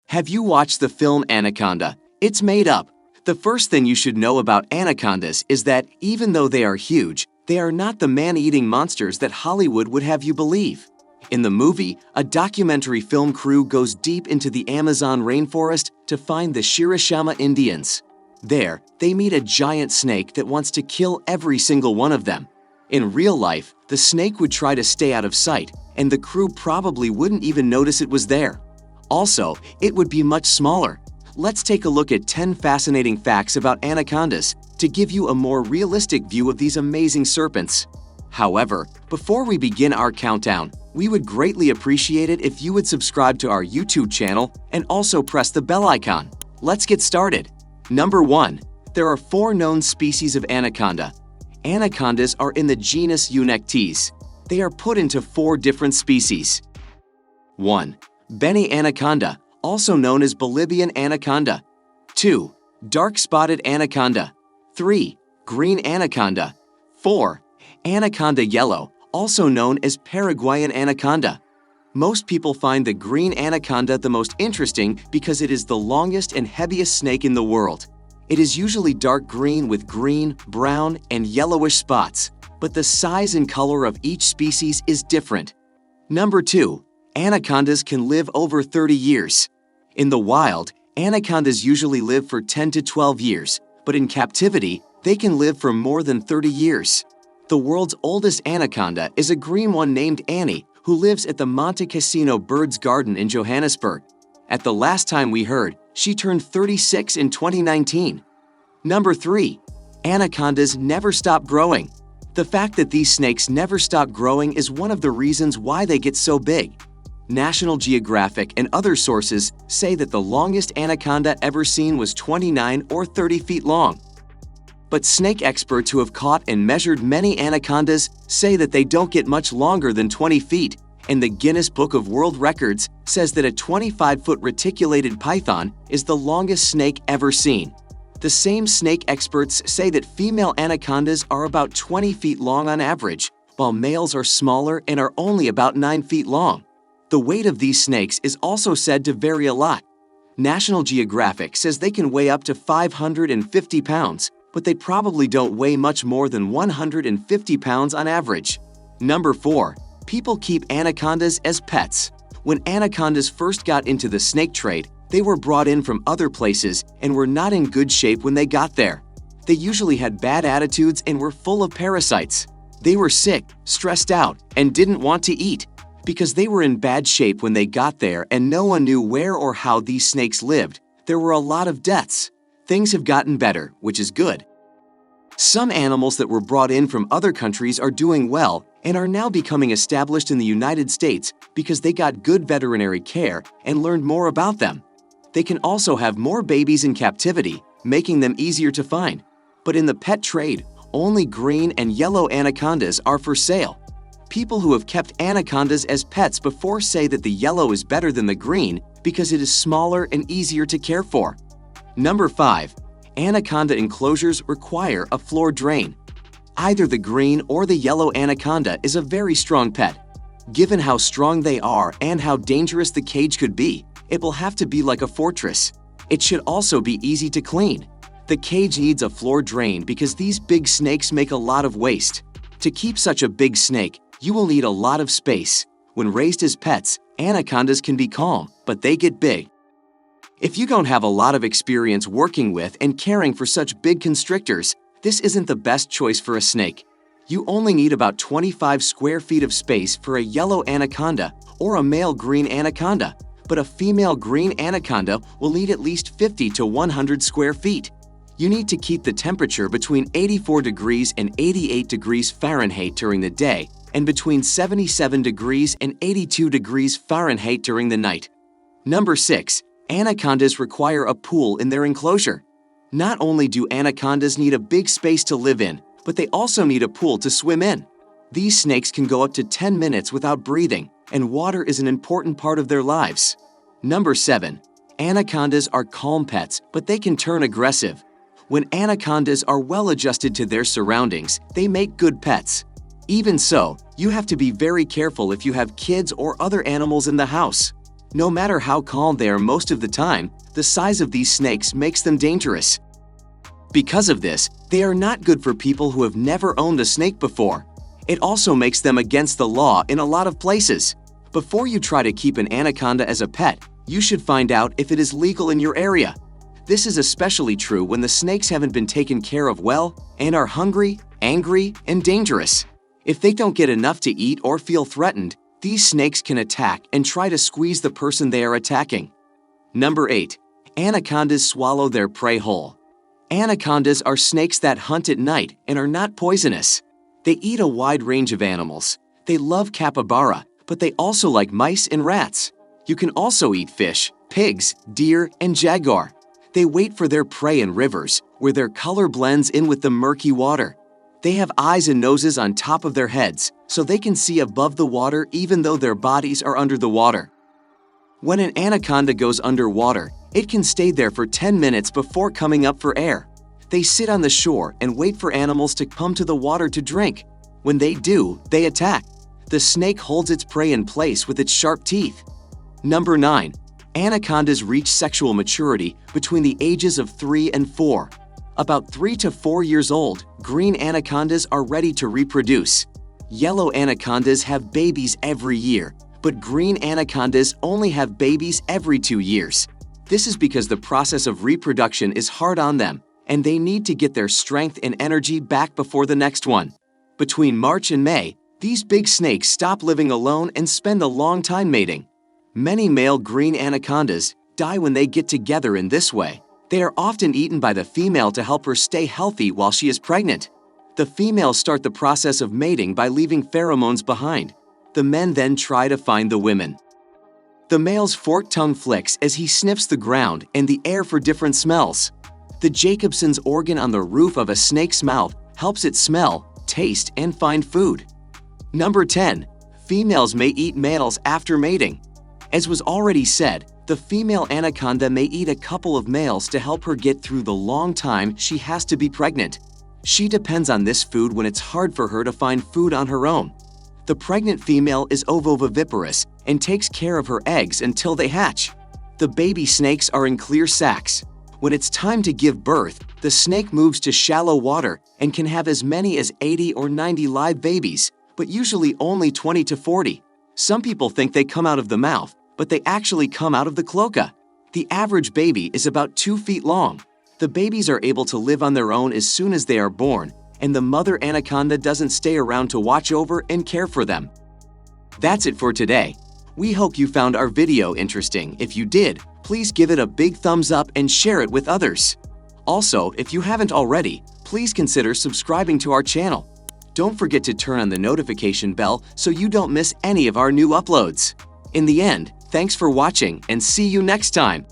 Have you watched the film Anaconda? It's made up. The first thing you should know about anacondas is that even though they are huge, they are not the man-eating monsters that Hollywood would have you believe. In the movie, a documentary film crew goes deep into the Amazon rainforest to find the Shirashama Indians. There, they meet a giant snake that wants to kill every single one of them. In real life, the snake would try to stay out of sight, and the crew probably wouldn't even notice it was there. Also, it would be much smaller. Let's take a look at 10 fascinating facts about anacondas to give you a more realistic view of these amazing serpents. However, before we begin our countdown, we would greatly appreciate it if you would subscribe to our YouTube channel and also press the bell icon. Let's get started. Number 1. There are 4 known species of anaconda. Anacondas are in the genus Eunectes. They are put into 4 different species. 1. Beni anaconda, also known as Bolivian anaconda. 2. Dark spotted anaconda. 3. Green anaconda. 4. Anaconda yellow, also known as Paraguayan anaconda. Most people find the green anaconda the most interesting because it is the longest and heaviest snake in the world. It is usually dark green with green, brown, and yellowish spots, but the size and color of each species is different. Number 2. Anacondas can live over 30 years. In the wild, anacondas usually live for 10 to 12 years, but in captivity, they can live for more than 30 years. The world's oldest anaconda is a green one named Annie, who lives at the Monte Cassino Birds Garden in Johannesburg. At the last time we heard, she turned 36 in 2019. Number 3. Anacondas never stop growing. The fact that these snakes never stop growing is one of the reasons why they get so big. National Geographic and other sources say that the longest anaconda ever seen was 29 or 30 feet long. But snake experts who have caught and measured many anacondas say that they don't get much longer than 20 feet, and the Guinness Book of World Records says that a 25-foot reticulated python is the longest snake ever seen. The same snake experts say that female anacondas are about 20 feet long on average, while males are smaller and are only about 9 feet long. The weight of these snakes is also said to vary a lot. National Geographic says they can weigh up to 550 pounds, but they probably don't weigh much more than 150 pounds on average. Number 4. People keep anacondas as pets. When anacondas first got into the snake trade, they were brought in from other places and were not in good shape when they got there. They usually had bad attitudes and were full of parasites. They were sick, stressed out, and didn't want to eat. Because they were in bad shape when they got there and no one knew where or how these snakes lived, there were a lot of deaths. Things have gotten better, which is good. Some animals that were brought in from other countries are doing well and are now becoming established in the United States because they got good veterinary care and learned more about them. They can also have more babies in captivity, making them easier to find. But in the pet trade, only green and yellow anacondas are for sale. People who have kept anacondas as pets before say that the yellow is better than the green because it is smaller and easier to care for. Number 5. Anaconda enclosures require a floor drain. Either the green or the yellow anaconda is a very strong pet. Given how strong they are and how dangerous the cage could be, it will have to be like a fortress. It should also be easy to clean. The cage needs a floor drain because these big snakes make a lot of waste. To keep such a big snake, you will need a lot of space. When raised as pets, anacondas can be calm, but they get big. If you don't have a lot of experience working with and caring for such big constrictors, this isn't the best choice for a snake. You only need about 25 square feet of space for a yellow anaconda or a male green anaconda, but a female green anaconda will need at least 50 to 100 square feet. You need to keep the temperature between 84 degrees and 88 degrees Fahrenheit during the day, and between 77 degrees and 82 degrees Fahrenheit during the night. Number 6. Anacondas require a pool in their enclosure. Not only do anacondas need a big space to live in, but they also need a pool to swim in. These snakes can go up to 10 minutes without breathing, and water is an important part of their lives. Number 7. Anacondas are calm pets, but they can turn aggressive. When anacondas are well adjusted to their surroundings, they make good pets. Even so, you have to be very careful if you have kids or other animals in the house. No matter how calm they are most of the time, the size of these snakes makes them dangerous. Because of this, they are not good for people who have never owned a snake before. It also makes them against the law in a lot of places. Before you try to keep an anaconda as a pet, you should find out if it is legal in your area. This is especially true when the snakes haven't been taken care of well and are hungry, angry, and dangerous. If they don't get enough to eat or feel threatened, these snakes can attack and try to squeeze the person they are attacking. Number 8. Anacondas swallow their prey whole. Anacondas are snakes that hunt at night and are not poisonous. They eat a wide range of animals. They love capybara, but they also like mice and rats. You can also eat fish, pigs, deer, and jaguar. They wait for their prey in rivers, where their color blends in with the murky water. They have eyes and noses on top of their heads, so they can see above the water even though their bodies are under the water. When an anaconda goes underwater, it can stay there for 10 minutes before coming up for air. They sit on the shore and wait for animals to come to the water to drink. When they do, they attack. The snake holds its prey in place with its sharp teeth. Number 9. Anacondas reach sexual maturity between the ages of 3 and 4. About 3 to 4 years old, green anacondas are ready to reproduce. Yellow anacondas have babies every year, but green anacondas only have babies every 2 years. This is because the process of reproduction is hard on them, and they need to get their strength and energy back before the next one. Between March and May, these big snakes stop living alone and spend a long time mating. Many male green anacondas die when they get together in this way. They are often eaten by the female to help her stay healthy while she is pregnant. The females start the process of mating by leaving pheromones behind. The men then try to find the women. The male's forked tongue flicks as he sniffs the ground and the air for different smells. The Jacobson's organ on the roof of a snake's mouth helps it smell, taste, and find food. Number 10. Females may eat males after mating. As was already said, the female anaconda may eat a couple of males to help her get through the long time she has to be pregnant. She depends on this food when it's hard for her to find food on her own. The pregnant female is ovoviviparous and takes care of her eggs until they hatch. The baby snakes are in clear sacs. When it's time to give birth, the snake moves to shallow water and can have as many as 80 or 90 live babies, but usually only 20 to 40. Some people think they come out of the mouth, but they actually come out of the cloaca. The average baby is about 2 feet long. The babies are able to live on their own as soon as they are born, and the mother anaconda doesn't stay around to watch over and care for them. That's it for today. We hope you found our video interesting. If you did, please give it a big thumbs up and share it with others. Also, if you haven't already, please consider subscribing to our channel. Don't forget to turn on the notification bell so you don't miss any of our new uploads. In the end, thanks for watching and see you next time.